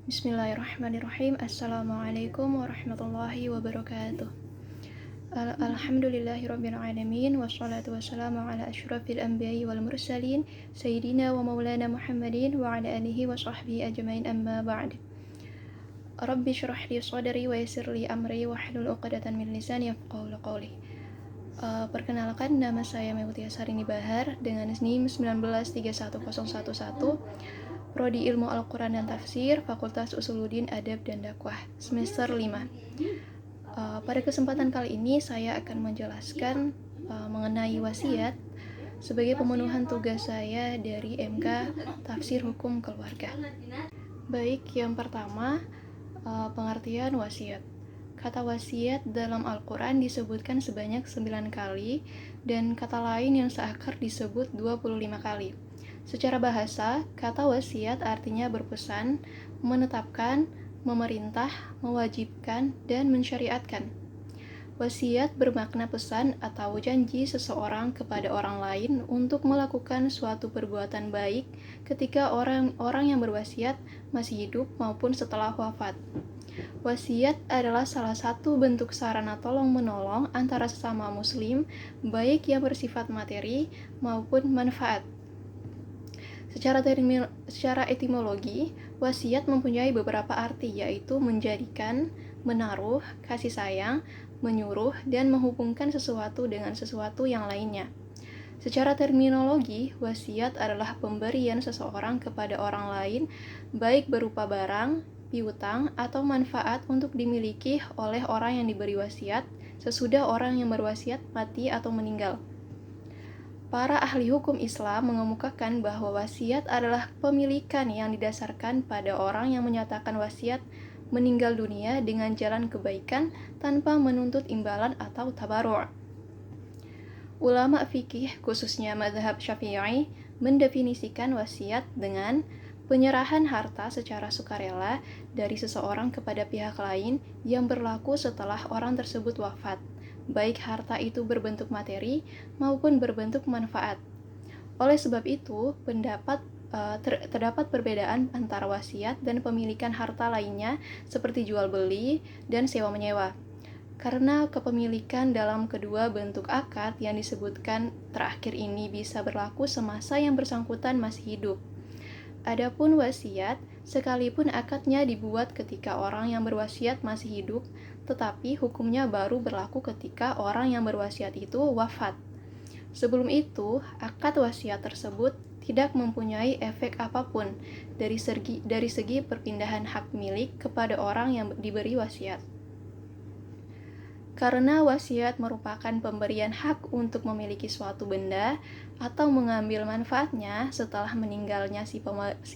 Bismillahirrahmanirrahim. Assalamualaikum warahmatullahi wabarakatuh. Alhamdulillahirabbil alamin wassalatu wassalamu ala asyrafil anbiya'i wal mursalin sayyidina wa maulana Muhammadin wa ala alihi wa sahbihi ajmain, amma ba'd. Rabbi shrah li sadri wa yassir li amri wahlul 'uqdatam min lisani yafqahu qawli. Perkenalkan, nama saya Mevtia Sarini Bahar dengan NIM 1931011, Prodi Ilmu Al-Quran dan Tafsir, Fakultas Usuluddin Adab dan Dakwah, semester 5. Pada kesempatan kali ini saya akan menjelaskan mengenai wasiat sebagai pemenuhan tugas saya dari MK Tafsir Hukum Keluarga. Baik, yang pertama, pengertian wasiat. Kata wasiat dalam Al-Quran disebutkan sebanyak 9 kali, dan kata lain yang seakar disebut 25 kali. Secara bahasa, kata wasiat artinya berpesan, menetapkan, memerintah, mewajibkan, dan mensyariatkan. Wasiat bermakna pesan atau janji seseorang kepada orang lain untuk melakukan suatu perbuatan baik ketika orang yang berwasiat masih hidup maupun setelah wafat. Wasiat adalah salah satu bentuk sarana tolong-menolong antara sesama muslim, baik yang bersifat materi maupun manfaat. Secara etimologi, wasiat mempunyai beberapa arti, yaitu menjadikan, menaruh, kasih sayang, menyuruh, dan menghubungkan sesuatu dengan sesuatu yang lainnya. Secara terminologi, wasiat adalah pemberian seseorang kepada orang lain, baik berupa barang, piutang, atau manfaat untuk dimiliki oleh orang yang diberi wasiat sesudah orang yang berwasiat mati atau meninggal. Para ahli hukum Islam mengemukakan bahwa wasiat adalah pemilikan yang didasarkan pada orang yang menyatakan wasiat meninggal dunia dengan jalan kebaikan tanpa menuntut imbalan atau tabarru'. Ulama fikih, khususnya mazhab Syafi'i, mendefinisikan wasiat dengan penyerahan harta secara sukarela dari seseorang kepada pihak lain yang berlaku setelah orang tersebut wafat, baik harta itu berbentuk materi maupun berbentuk manfaat. Oleh sebab itu, terdapat perbedaan antara wasiat dan pemilikan harta lainnya seperti jual beli dan sewa menyewa. Karena kepemilikan dalam kedua bentuk akad yang disebutkan terakhir ini bisa berlaku semasa yang bersangkutan masih hidup. Adapun wasiat, sekalipun akadnya dibuat ketika orang yang berwasiat masih hidup, tetapi hukumnya baru berlaku ketika orang yang berwasiat itu wafat. Sebelum itu, akad wasiat tersebut tidak mempunyai efek apapun dari segi perpindahan hak milik kepada orang yang diberi wasiat. Karena wasiat merupakan pemberian hak untuk memiliki suatu benda atau mengambil manfaatnya setelah meninggalnya si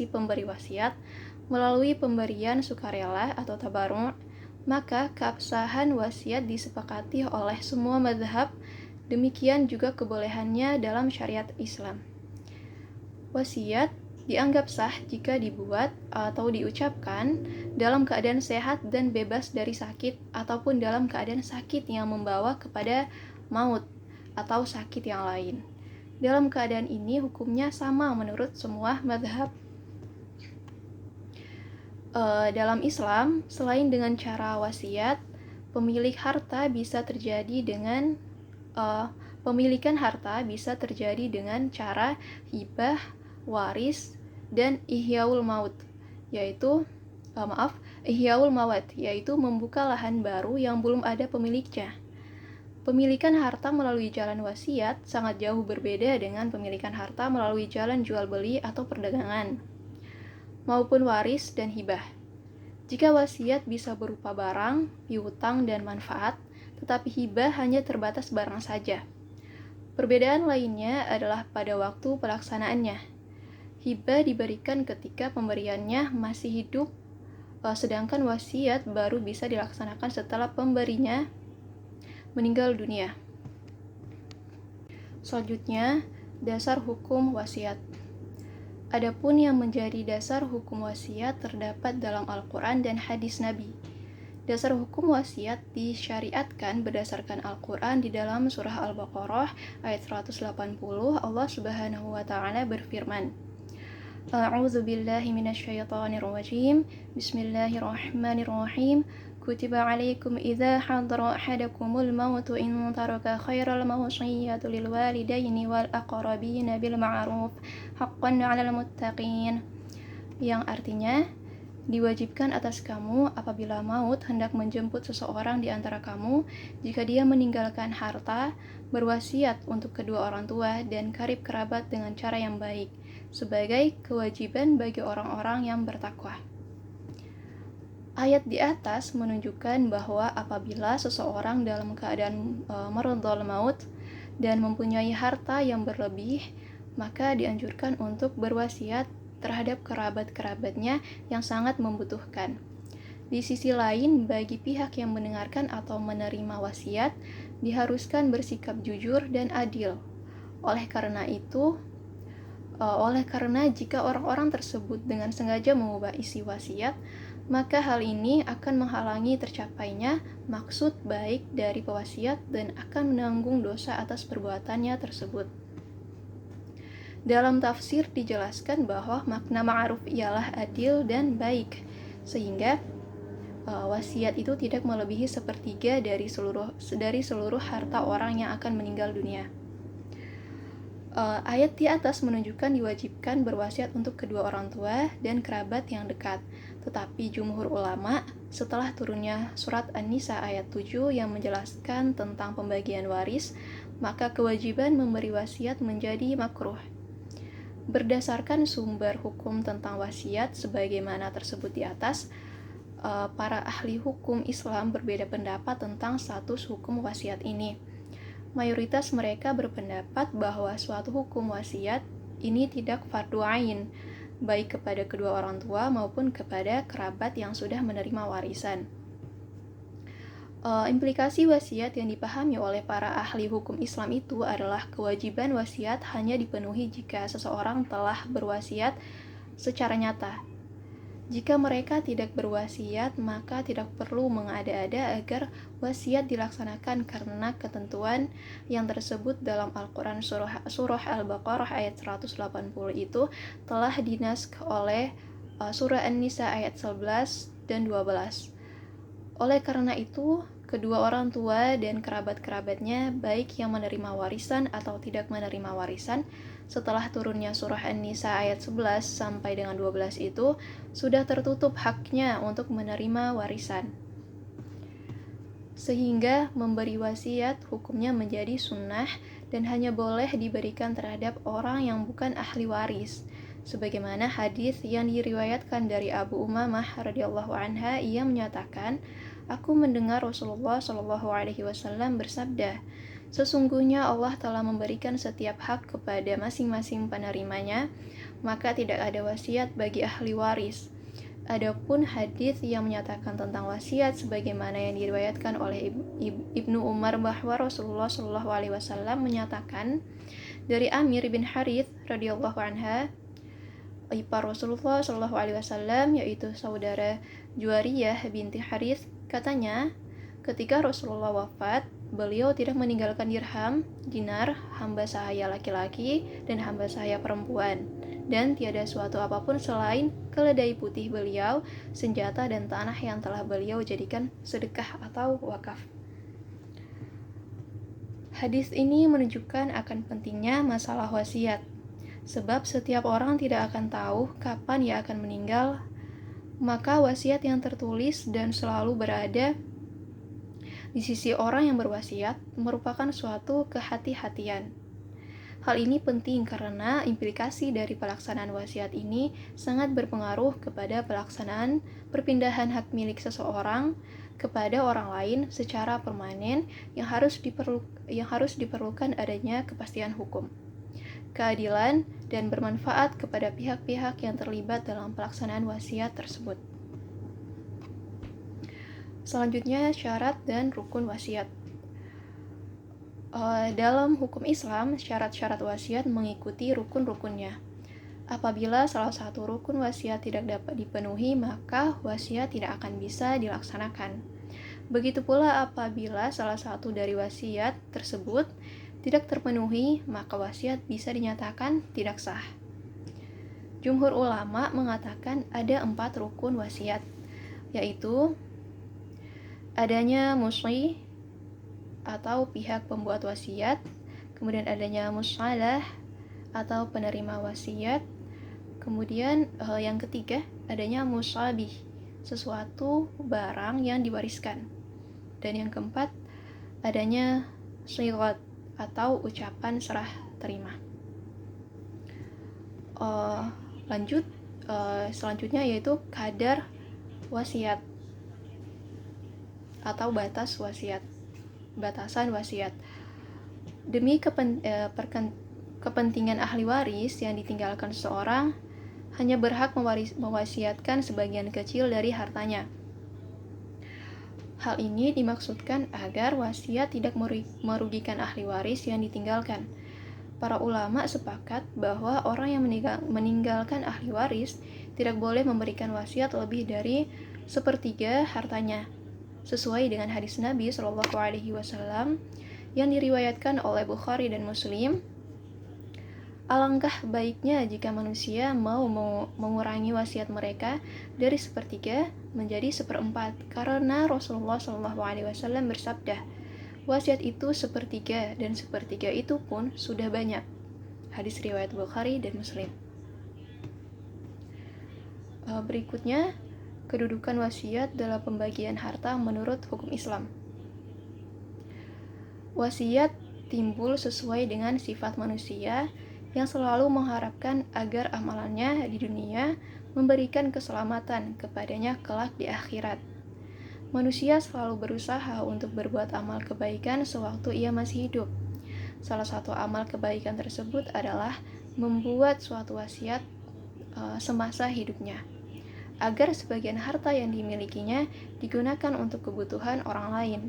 pemberi wasiat melalui pemberian sukarela atau tabarru', maka keabsahan wasiat disepakati oleh semua mazhab, demikian juga kebolehannya dalam syariat Islam. Wasiat dianggap sah jika dibuat atau diucapkan dalam keadaan sehat dan bebas dari sakit ataupun dalam keadaan sakit yang membawa kepada maut atau sakit yang lain. Dalam keadaan ini hukumnya sama menurut semua mazhab. Dalam Islam, selain dengan cara wasiat, pemilikan harta bisa terjadi dengan cara hibah, waris, dan ihyaul mawat, yaitu membuka lahan baru yang belum ada pemiliknya. Pemilikan harta melalui jalan wasiat sangat jauh berbeda dengan pemilikan harta melalui jalan jual beli atau perdagangan, maupun waris dan hibah. Jika wasiat bisa berupa barang, piutang, dan manfaat, tetapi hibah hanya terbatas barang saja. Perbedaan lainnya adalah pada waktu pelaksanaannya. Hibah diberikan ketika pemberiannya masih hidup, sedangkan wasiat baru bisa dilaksanakan setelah pemberinya meninggal dunia. Selanjutnya, dasar hukum wasiat. Adapun yang menjadi dasar hukum wasiat terdapat dalam Al-Quran dan hadis Nabi. Dasar hukum wasiat disyariatkan berdasarkan Al-Quran di dalam surah Al-Baqarah ayat 180. Allah Subhanahu wa Ta'ala berfirman, A'udzu billahi minasyaitonir rajim. Bismillahirrahmanirrahim. Kutiba 'alaikum idza hadara ahadakumul mautu in taraka khairal wasiyatu lil walidaini wal aqrabina bil ma'ruf haqqan 'alal muttaqin. Yang artinya, diwajibkan atas kamu apabila maut hendak menjemput seseorang di antara kamu, jika dia meninggalkan harta, berwasiat untuk kedua orang tua dan karib kerabat dengan cara yang baik, sebagai kewajiban bagi orang-orang yang bertakwa. Ayat di atas menunjukkan bahwa apabila seseorang dalam keadaan maradul maut dan mempunyai harta yang berlebih, maka dianjurkan untuk berwasiat terhadap kerabat-kerabatnya yang sangat membutuhkan. Di sisi lain, bagi pihak yang mendengarkan atau menerima wasiat, diharuskan bersikap jujur dan adil. Oleh karena jika orang-orang tersebut dengan sengaja mengubah isi wasiat, maka hal ini akan menghalangi tercapainya maksud baik dari pewasiat dan akan menanggung dosa atas perbuatannya tersebut. Dalam tafsir dijelaskan bahwa makna ma'ruf ialah adil dan baik, sehingga wasiat itu tidak melebihi sepertiga dari seluruh harta orang yang akan meninggal dunia. Ayat di atas menunjukkan diwajibkan berwasiat untuk kedua orang tua dan kerabat yang dekat. Tetapi jumhur ulama, setelah turunnya surat An-Nisa ayat 7 yang menjelaskan tentang pembagian waris, maka kewajiban memberi wasiat menjadi makruh. Berdasarkan sumber hukum tentang wasiat sebagaimana tersebut di atas, para ahli hukum Islam berbeda pendapat tentang status hukum wasiat ini. Mayoritas mereka berpendapat bahwa suatu hukum wasiat ini tidak fardu ain, baik kepada kedua orang tua maupun kepada kerabat yang sudah menerima warisan. Implikasi wasiat yang dipahami oleh para ahli hukum Islam itu adalah kewajiban wasiat hanya dipenuhi jika seseorang telah berwasiat secara nyata. Jika mereka tidak berwasiat, maka tidak perlu mengada-ada agar wasiat dilaksanakan karena ketentuan yang tersebut dalam Al-Quran surah Al-Baqarah ayat 180 itu telah dinaskh oleh surah An-Nisa ayat 11 dan 12. Oleh karena itu, kedua orang tua dan kerabat-kerabatnya, baik yang menerima warisan atau tidak menerima warisan, setelah turunnya surah An-Nisa ayat 11 sampai dengan 12 itu, sudah tertutup haknya untuk menerima warisan. Sehingga memberi wasiat hukumnya menjadi sunnah dan hanya boleh diberikan terhadap orang yang bukan ahli waris. Sebagaimana hadis yang diriwayatkan dari Abu Umamah radhiyallahu anha, ia menyatakan, "Aku mendengar Rasulullah shallallahu alaihi wasallam bersabda, sesungguhnya Allah telah memberikan setiap hak kepada masing-masing penerimanya, maka tidak ada wasiat bagi ahli waris." Adapun hadis yang menyatakan tentang wasiat sebagaimana yang diriwayatkan oleh Ibnu Umar bahwa Rasulullah shallallahu alaihi wasallam menyatakan dari Amir bin Harith radhiyallahu anha, ipar Rasulullah shallallahu alaihi wasallam yaitu saudara Juwariyah binti Harith, katanya, ketika Rasulullah wafat, beliau tidak meninggalkan dirham, dinar, hamba sahaya laki-laki, dan hamba sahaya perempuan. Dan tiada suatu apapun selain keledai putih beliau, senjata dan tanah yang telah beliau jadikan sedekah atau wakaf. Hadis ini menunjukkan akan pentingnya masalah wasiat, sebab setiap orang tidak akan tahu kapan ia akan meninggal, maka wasiat yang tertulis dan selalu berada di sisi orang yang berwasiat merupakan suatu kehati-hatian. Hal ini penting karena implikasi dari pelaksanaan wasiat ini sangat berpengaruh kepada pelaksanaan perpindahan hak milik seseorang kepada orang lain secara permanen yang harus diperlukan adanya kepastian hukum, keadilan, dan bermanfaat kepada pihak-pihak yang terlibat dalam pelaksanaan wasiat tersebut. Selanjutnya, syarat dan rukun wasiat. Dalam hukum Islam, syarat-syarat wasiat mengikuti rukun-rukunnya. Apabila salah satu rukun wasiat tidak dapat dipenuhi, maka wasiat tidak akan bisa dilaksanakan. Begitu pula apabila salah satu dari wasiat tersebut tidak terpenuhi, maka wasiat bisa dinyatakan tidak sah. Jumhur ulama mengatakan ada 4 rukun wasiat, yaitu adanya musi atau pihak pembuat wasiat, kemudian adanya musalah atau penerima wasiat, kemudian yang ketiga adanya musabih, sesuatu barang yang diwariskan, dan yang keempat adanya syirat atau ucapan serah terima. Selanjutnya yaitu kadar wasiat atau batasan wasiat. Demi kepentingan ahli waris yang ditinggalkan seseorang, hanya berhak mewasiatkan sebagian kecil dari hartanya. Hal ini dimaksudkan agar wasiat tidak merugikan ahli waris yang ditinggalkan. Para ulama sepakat bahwa orang yang meninggalkan ahli waris tidak boleh memberikan wasiat lebih dari 1/3 hartanya, sesuai dengan hadis Nabi Shallallahu Alaihi Wasallam yang diriwayatkan oleh Bukhari dan Muslim. Alangkah baiknya jika manusia mau mengurangi wasiat mereka dari 1/3 menjadi 1/4, karena Rasulullah Shallallahu Alaihi Wasallam bersabda, wasiat itu 1/3 dan 1/3 itu pun sudah banyak. Hadis riwayat Bukhari dan Muslim. Berikutnya, kedudukan wasiat dalam pembagian harta menurut hukum Islam. Wasiat timbul sesuai dengan sifat manusia yang selalu mengharapkan agar amalannya di dunia memberikan keselamatan kepadanya kelak di akhirat. Manusia selalu berusaha untuk berbuat amal kebaikan sewaktu ia masih hidup. Salah satu amal kebaikan tersebut adalah membuat suatu wasiat semasa hidupnya, agar sebagian harta yang dimilikinya digunakan untuk kebutuhan orang lain.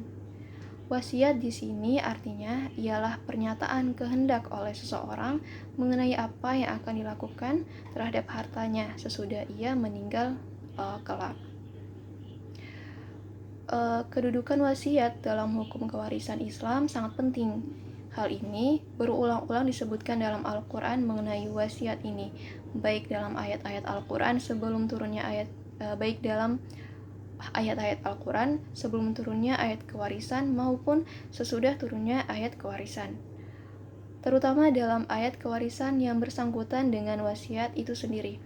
Wasiat di sini artinya ialah pernyataan kehendak oleh seseorang mengenai apa yang akan dilakukan terhadap hartanya sesudah ia meninggal kelak. Kedudukan wasiat dalam hukum kewarisan Islam sangat penting. Hal ini berulang-ulang disebutkan dalam Al-Quran mengenai wasiat ini, baik dalam ayat-ayat Al-Quran sebelum turunnya ayat-ayat Al-Quran sebelum turunnya ayat kewarisan maupun sesudah turunnya ayat kewarisan. Terutama dalam ayat kewarisan yang bersangkutan dengan wasiat itu sendiri.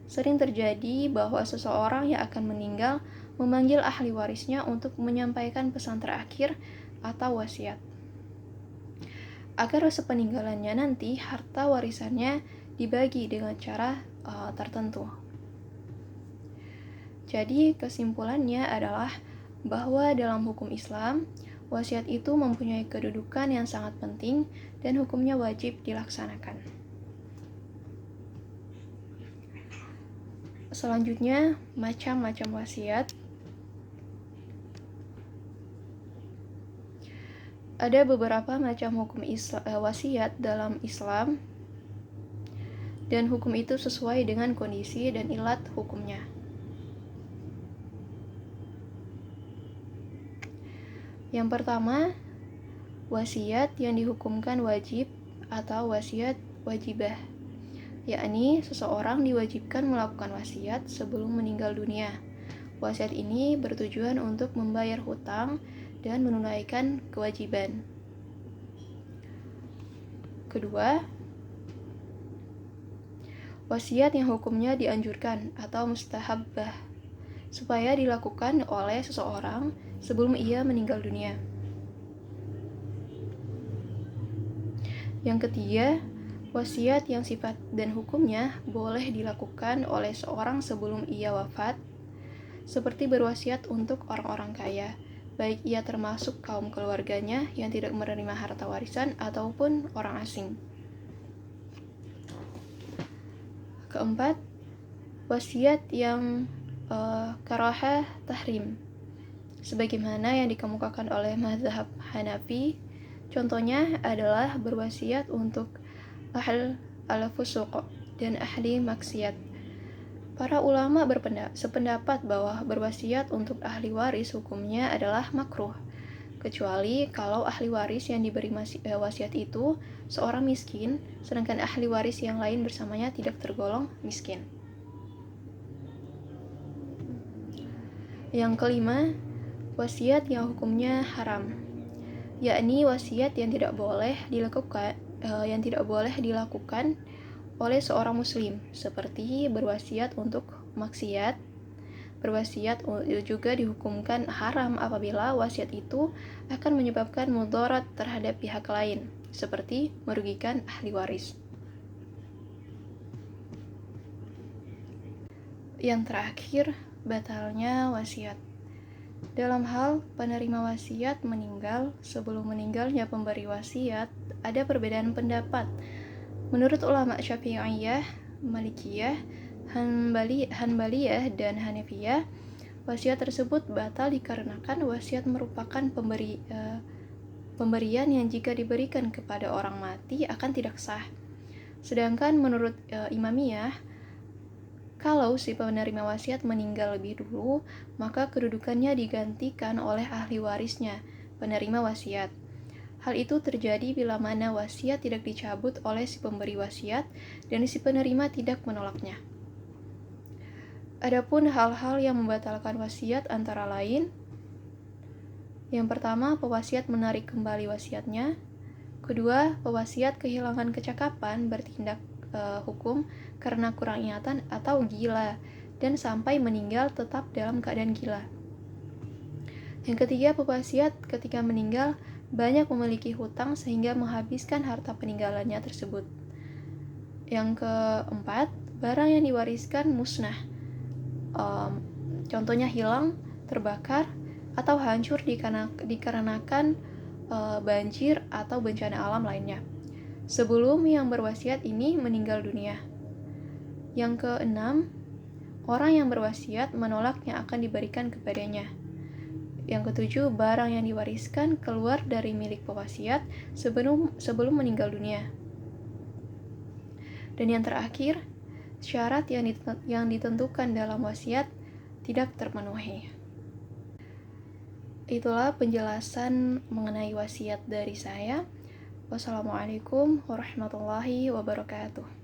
Sering terjadi bahwa seseorang yang akan meninggal memanggil ahli warisnya untuk menyampaikan pesan terakhir atau wasiat, agar sepeninggalannya nanti harta warisannya dibagi dengan cara tertentu. Jadi kesimpulannya adalah bahwa dalam hukum Islam, wasiat itu mempunyai kedudukan yang sangat penting dan hukumnya wajib dilaksanakan. Selanjutnya, macam-macam wasiat. Ada beberapa macam hukum wasiat dalam Islam, dan hukum itu sesuai dengan kondisi dan ilat hukumnya. Yang pertama, wasiat yang dihukumkan wajib atau wasiat wajibah, yakni seseorang diwajibkan melakukan wasiat sebelum meninggal dunia. Wasiat ini bertujuan untuk membayar hutang dan menunaikan kewajiban. Kedua, wasiat yang hukumnya dianjurkan atau mustahabbah, supaya dilakukan oleh seseorang sebelum ia meninggal dunia. Yang ketiga, wasiat yang sifat dan hukumnya boleh dilakukan oleh seorang sebelum ia wafat, seperti berwasiat untuk orang-orang kaya, baik ia termasuk kaum keluarganya yang tidak menerima harta warisan ataupun orang asing. Keempat, wasiat yang karahah tahrim, sebagaimana yang dikemukakan oleh mazhab Hanafi. Contohnya adalah berwasiat untuk ahli al-fusuq dan ahli maksiat. Para ulama sependapat bahwa berwasiat untuk ahli waris hukumnya adalah makruh, kecuali kalau ahli waris yang diberi wasiat itu seorang miskin, sedangkan ahli waris yang lain bersamanya tidak tergolong miskin. Yang kelima, wasiat yang hukumnya haram, yakni wasiat yang tidak boleh dilakukan oleh seorang muslim, seperti berwasiat untuk maksiat. Berwasiat juga dihukumkan haram apabila wasiat itu akan menyebabkan mudarat terhadap pihak lain, seperti merugikan ahli waris. Yang terakhir, batalnya wasiat. Dalam hal penerima wasiat meninggal, sebelum meninggalnya pemberi wasiat, ada perbedaan pendapat. Menurut ulama Syafi'iyah, Malikiyah, Hanbaliyah, dan Hanafiyah, wasiat tersebut batal dikarenakan wasiat merupakan pemberian yang jika diberikan kepada orang mati akan tidak sah. Sedangkan menurut Imamiyah, kalau si penerima wasiat meninggal lebih dulu, maka kedudukannya digantikan oleh ahli warisnya, penerima wasiat. Hal itu terjadi bila mana wasiat tidak dicabut oleh si pemberi wasiat dan si penerima tidak menolaknya. Adapun hal-hal yang membatalkan wasiat antara lain, yang pertama, pewasiat menarik kembali wasiatnya. Kedua, pewasiat kehilangan kecakapan bertindak hukum karena kurang ingatan atau gila dan sampai meninggal tetap dalam keadaan gila. Yang ketiga, pewasiat ketika meninggal banyak memiliki hutang sehingga menghabiskan harta peninggalannya tersebut. Yang keempat, barang yang diwariskan musnah. Contohnya hilang, terbakar, atau hancur dikarenakan banjir atau bencana alam lainnya, sebelum yang berwasiat ini meninggal dunia. Yang keenam, orang yang berwasiat menolak yang akan diberikan kepadanya. Yang ketujuh, barang yang diwariskan keluar dari milik pewasiat sebelum meninggal dunia. Dan yang terakhir, syarat yang ditentukan dalam wasiat tidak terpenuhi. Itulah penjelasan mengenai wasiat dari saya. Wassalamualaikum warahmatullahi wabarakatuh.